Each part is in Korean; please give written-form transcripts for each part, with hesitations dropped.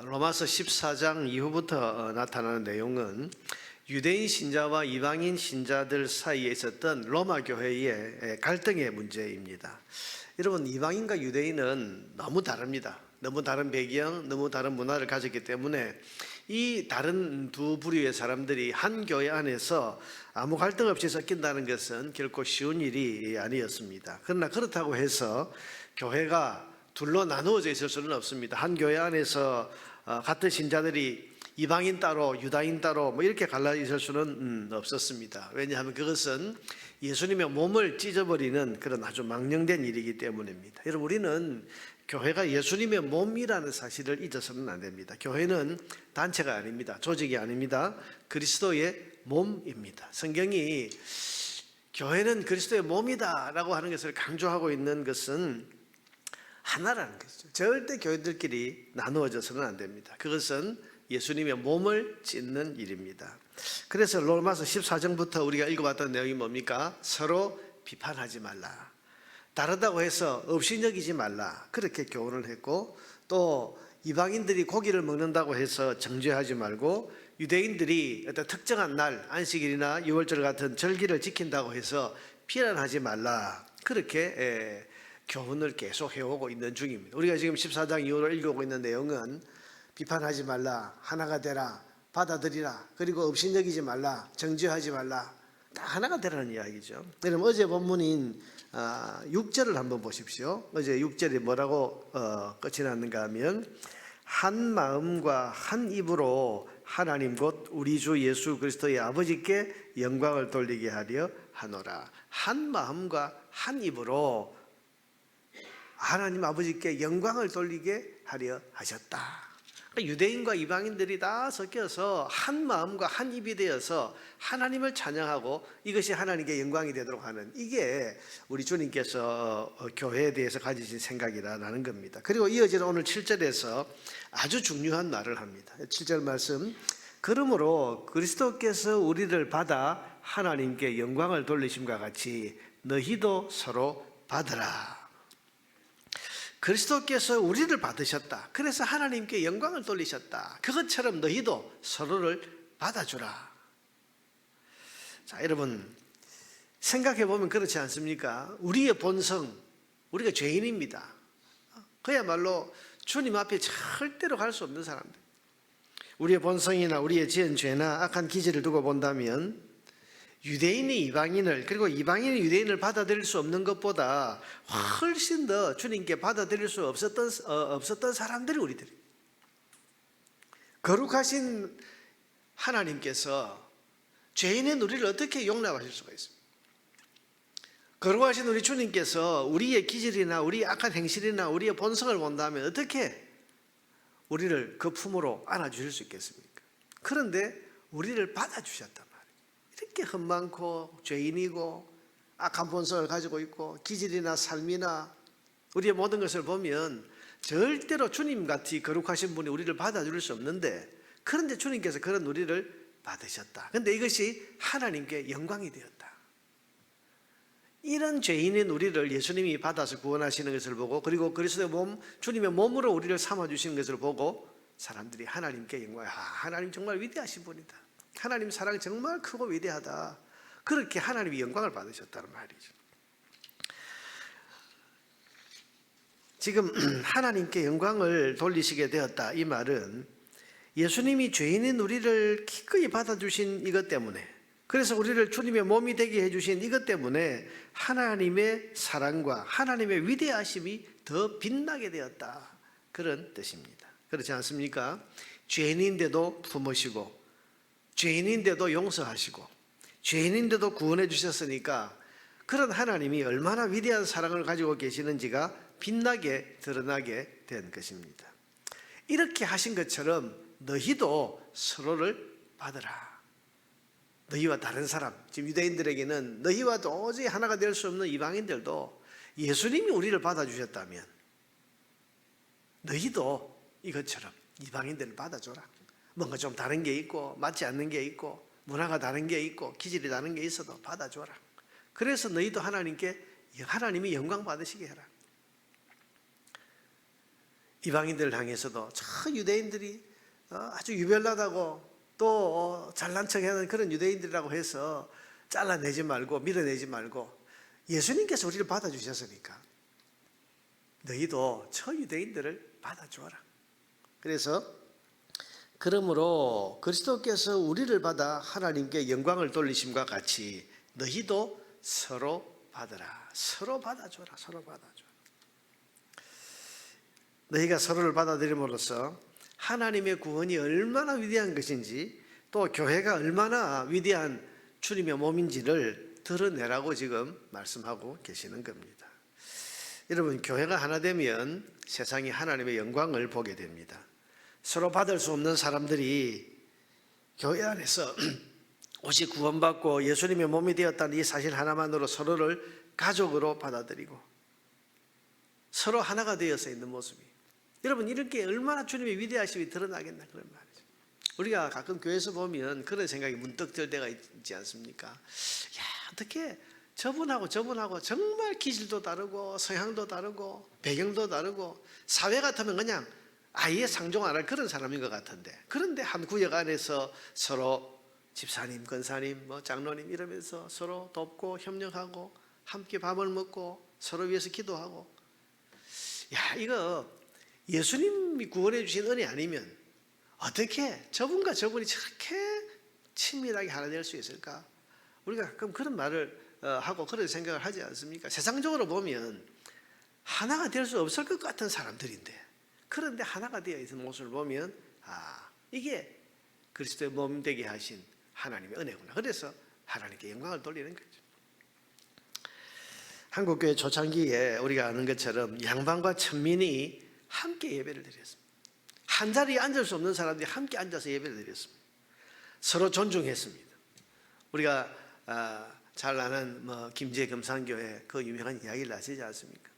로마서 14장 이후부터 나타나는 내용은 유대인 신자와 이방인 신자들 사이에 있었던 로마 교회의 갈등의 문제입니다. 여러분, 이방인과 유대인은 너무 다릅니다. 너무 다른 배경, 너무 다른 문화를 가졌기 때문에 이 다른 두 부류의 사람들이 한 교회 안에서 아무 갈등 없이 섞인다는 것은 결코 쉬운 일이 아니었습니다. 그러나 그렇다고 해서 교회가 둘로 나누어져 있을 수는 없습니다. 한 교회 안에서 같은 신자들이 이방인 따로 유다인 따로 이렇게 갈라 있을 수는 없었습니다. 왜냐하면 그것은 예수님의 몸을 찢어버리는 그런 아주 망령된 일이기 때문입니다. 여러분, 우리는 교회가 예수님의 몸이라는 사실을 잊어서는 안 됩니다. 교회는 단체가 아닙니다. 조직이 아닙니다. 그리스도의 몸입니다. 성경이 교회는 그리스도의 몸이다라고 하는 것을 강조하고 있는 것은 하나라는 것이죠. 절대 교회들끼리 나누어져서는 안 됩니다. 그것은 예수님의 몸을 찢는 일입니다. 그래서 로마서 14장부터 우리가 읽어봤던 내용이 뭡니까? 서로 비판하지 말라. 다르다고 해서 업신여기지 말라. 그렇게 교훈을 했고, 또 이방인들이 고기를 먹는다고 해서 정죄하지 말고, 유대인들이 어떤 특정한 날, 안식일이나 유월절 같은 절기를 지킨다고 해서 비난하지 말라. 그렇게 교훈을 계속 해오고 있는 중입니다. 우리가 지금 14장 이후로 읽어오고 있는 내용은 비판하지 말라, 하나가 되라, 받아들이라, 그리고 업신여기지 말라, 정죄하지 말라, 다 하나가 되라는 이야기죠. 여러분, 어제 본문인 6절을 한번 보십시오. 어제 6절이 뭐라고 끝이 났는가 하면, 한 마음과 한 입으로 하나님 곧 우리 주 예수 그리스도의 아버지께 영광을 돌리게 하려 하노라. 한 마음과 한 입으로 하나님 아버지께 영광을 돌리게 하려 하셨다. 유대인과 이방인들이 다 섞여서 한 마음과 한 입이 되어서 하나님을 찬양하고 이것이 하나님께 영광이 되도록 하는, 이게 우리 주님께서 교회에 대해서 가지신 생각이라는 겁니다. 그리고 이어지는 오늘 7절에서 아주 중요한 말을 합니다. 7절 말씀, 그러므로 그리스도께서 우리를 받아 하나님께 영광을 돌리심과 같이 너희도 서로 받으라. 그리스도께서 우리를 받으셨다. 그래서 하나님께 영광을 돌리셨다. 그것처럼 너희도 서로를 받아주라. 자, 여러분, 생각해보면 그렇지 않습니까? 우리의 본성, 우리가 죄인입니다. 그야말로 주님 앞에 절대로 갈 수 없는 사람들. 우리의 본성이나 우리의 지은 죄나 악한 기질을 두고 본다면 유대인이 이방인을, 그리고 이방인이 유대인을 받아들일 수 없는 것보다 훨씬 더 주님께 받아들일 수 없었던 사람들이 우리들이. 거룩하신 하나님께서 죄인인 우리를 어떻게 용납하실 수가 있습니까? 거룩하신 우리 주님께서 우리의 기질이나 우리의 악한 행실이나 우리의 본성을 본다면 어떻게 우리를 그 품으로 안아주실 수 있겠습니까? 그런데 우리를 받아주셨단 말이에요. 이렇게 흠많고 죄인이고 악한 본성을 가지고 있고 기질이나 삶이나 우리의 모든 것을 보면 절대로 주님같이 거룩하신 분이 우리를 받아줄 수 없는데, 그런데 주님께서 그런 우리를 받으셨다. 그런데 이것이 하나님께 영광이 되었다. 이런 죄인인 우리를 예수님이 받아서 구원하시는 것을 보고, 그리고 그리스도의 몸, 주님의 몸으로 우리를 삼아주시는 것을 보고 사람들이 하나님께 영광, 하나님 정말 위대하신 분이다. 하나님 사랑 정말 크고 위대하다. 그렇게 하나님이 영광을 받으셨다는 말이죠. 지금 하나님께 영광을 돌리시게 되었다, 이 말은 예수님이 죄인인 우리를 기꺼이 받아주신 이것 때문에, 그래서 우리를 주님의 몸이 되게 해주신 이것 때문에 하나님의 사랑과 하나님의 위대하심이 더 빛나게 되었다, 그런 뜻입니다. 그렇지 않습니까? 죄인인데도 품으시고, 죄인인데도 용서하시고, 죄인인데도 구원해 주셨으니까 그런 하나님이 얼마나 위대한 사랑을 가지고 계시는지가 빛나게 드러나게 된 것입니다. 이렇게 하신 것처럼 너희도 서로를 받으라. 너희와 다른 사람, 지금 유대인들에게는 너희와 도저히 하나가 될 수 없는 이방인들도 예수님이 우리를 받아주셨다면 너희도 이것처럼 이방인들을 받아줘라. 뭔가 좀 다른 게 있고 맞지 않는 게 있고 문화가 다른 게 있고 기질이 다른 게 있어도 받아줘라. 그래서 너희도 하나님이 영광 받으시게 해라. 이방인들을 향해서도 저 유대인들이 아주 유별나다고 또 잘난 척하는 그런 유대인들이라고 해서 잘라내지 말고 밀어내지 말고 예수님께서 우리를 받아주셨으니까 너희도 저 유대인들을 받아주어라. 그래서 그러므로 그리스도께서 우리를 받아 하나님께 영광을 돌리심과 같이 너희도 서로 받으라. 서로 받아줘라. 서로 받아줘라. 너희가 서로를 받아들임으로써 하나님의 구원이 얼마나 위대한 것인지 또 교회가 얼마나 위대한 주님의 몸인지를 드러내라고 지금 말씀하고 계시는 겁니다. 여러분, 교회가 하나 되면 세상이 하나님의 영광을 보게 됩니다. 서로 받을 수 없는 사람들이 교회 안에서 오직 구원받고 예수님의 몸이 되었다는 이 사실 하나만으로 서로를 가족으로 받아들이고 서로 하나가 되어서 있는 모습이, 여러분, 이렇게 얼마나 주님의 위대하심이 드러나겠나 그런 말이죠. 우리가 가끔 교회에서 보면 그런 생각이 문득 들 때가 있지 않습니까? 야, 어떻게 저분하고 정말 기질도 다르고 성향도 다르고 배경도 다르고 사회 같으면 그냥 아예 상종 안 할 그런 사람인 것 같은데, 그런데 한 구역 안에서 서로 집사님, 권사님, 장로님 이러면서 서로 돕고 협력하고 함께 밥을 먹고 서로 위해서 기도하고, 야, 이거 예수님이 구원해 주신 은혜 아니면 어떻게 저분과 저분이 저렇게 친밀하게 하나 될 수 있을까? 우리가 가끔 그런 말을 하고 그런 생각을 하지 않습니까? 세상적으로 보면 하나가 될 수 없을 것 같은 사람들인데, 그런데 하나가 되어 있는 모습을 보면 이게 그리스도의 몸 되게 하신 하나님의 은혜구나. 그래서 하나님께 영광을 돌리는 거죠. 한국교회 초창기에 우리가 아는 것처럼 양반과 천민이 함께 예배를 드렸습니다. 한 자리에 앉을 수 없는 사람들이 함께 앉아서 예배를 드렸습니다. 서로 존중했습니다. 우리가 잘 아는 김제 금산교회 그 유명한 이야기를 아시지 않습니까?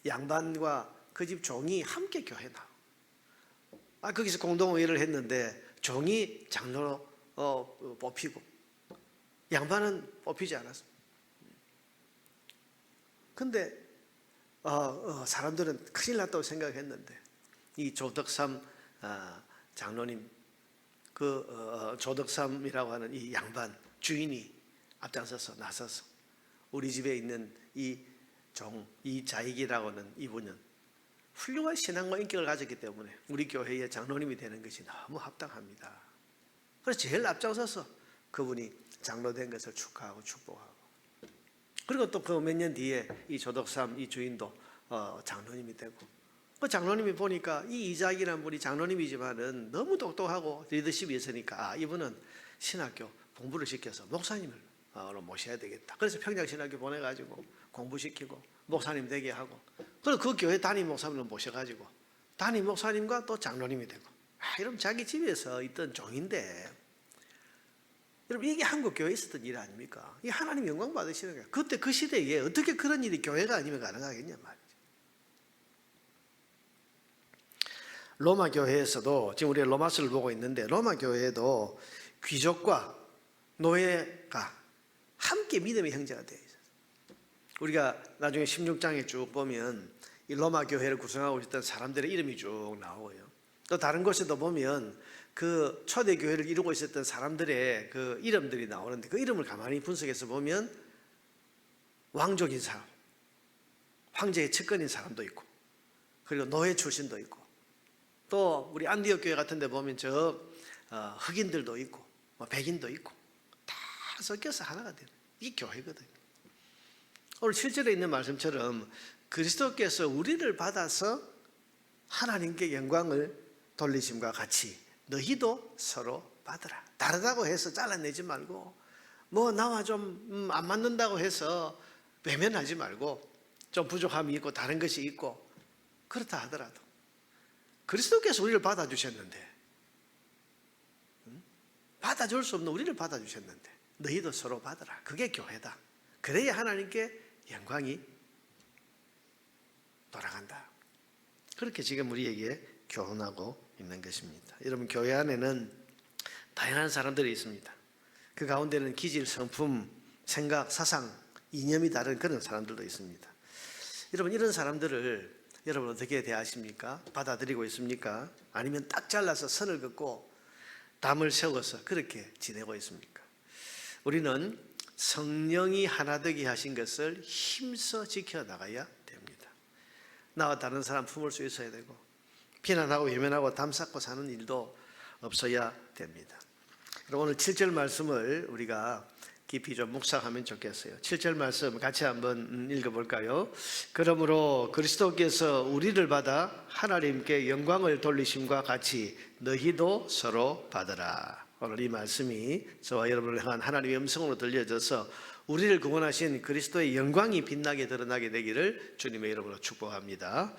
양반과 그 집 종이 함께 교회 나오고, 거기서 공동회의를 했는데 종이 장로로 뽑히고 양반은 뽑히지 않았습니다. 근데 사람들은 큰일 났다고 생각했는데 이 조덕삼 장로님, 그 조덕삼이라고 하는 이 양반 주인이 앞장서서 나서서 우리 집에 있는 이 종, 이 자익이라고는 이분은 훌륭한 신앙과 인격을 가졌기 때문에 우리 교회의 장로님이 되는 것이 너무 합당합니다. 그래서 제일 앞장서서 그분이 장로 된 것을 축하하고 축복하고, 그리고 또 그 몇 년 뒤에 이 조덕삼 이 주인도 장로님이 되고, 그 장로님이 보니까 이 이작이라는 분이 장로님이지만은 너무 똑똑하고 리더십이 있으니까 이분은 신학교 공부를 시켜서 목사님을 모셔야 되겠다. 그래서 평양신학교 보내가지고 공부시키고 목사님 되게 하고, 그래서 그 교회 담임 목사님을 모셔가지고 담임 목사님과 또 장로님이 되고, 이러면 자기 집에서 있던 종인데, 여러분, 이게 한국 교회에 있었던 일 아닙니까? 이 하나님 영광 받으시는 거예요. 그때 그 시대에 어떻게 그런 일이 교회가 아니면 가능하겠냐 말이죠. 로마 교회에서도, 지금 우리가 로마서를 보고 있는데, 로마 교회에도 귀족과 노예가 함께 믿음의 형제가 되어 있어요. 우리가 나중에 16장에 쭉 보면 이 로마 교회를 구성하고 있었던 사람들의 이름이 쭉 나오고요. 또 다른 곳에도 보면 그 초대 교회를 이루고 있었던 사람들의 그 이름들이 나오는데, 그 이름을 가만히 분석해서 보면 왕족인 사람, 황제의 측근인 사람도 있고, 그리고 노예 출신도 있고, 또 우리 안디옥 교회 같은 데 보면 흑인들도 있고 백인도 있고 다 섞여서 하나가 되는, 이게 교회거든요. 오늘 7절에 있는 말씀처럼 그리스도께서 우리를 받아서 하나님께 영광을 돌리심과 같이 너희도 서로 받으라. 다르다고 해서 잘라내지 말고, 나와 좀 안 맞는다고 해서 외면하지 말고, 좀 부족함이 있고 다른 것이 있고 그렇다 하더라도 그리스도께서 우리를 받아주셨는데, 받아줄 수 없는 우리를 받아주셨는데 너희도 서로 받으라. 그게 교회다. 그래야 하나님께 영광이 돌아간다. 그렇게 지금 우리에게 교훈하고 있는 것입니다. 여러분, 교회 안에는 다양한 사람들이 있습니다. 그 가운데는 기질, 성품, 생각, 사상, 이념이 다른 그런 사람들도 있습니다. 여러분, 이런 사람들을 여러분 어떻게 대하십니까? 받아들이고 있습니까? 아니면 딱 잘라서 선을 긋고 담을 세워서 그렇게 지내고 있습니까? 우리는 성령이 하나 되게 하신 것을 힘써 지켜나가야 됩니다. 나와 다른 사람 품을 수 있어야 되고 비난하고 외면하고 담쌓고 사는 일도 없어야 됩니다. 그럼 오늘 7절 말씀을 우리가 깊이 좀 묵상하면 좋겠어요. 7절 말씀 같이 한번 읽어볼까요? 그러므로 그리스도께서 우리를 받아 하나님께 영광을 돌리심과 같이 너희도 서로 받으라. 오늘 이 말씀이 저와 여러분을 향한 하나님의 음성으로 들려져서 우리를 구원하신 그리스도의 영광이 빛나게 드러나게 되기를 주님의 이름으로 축복합니다.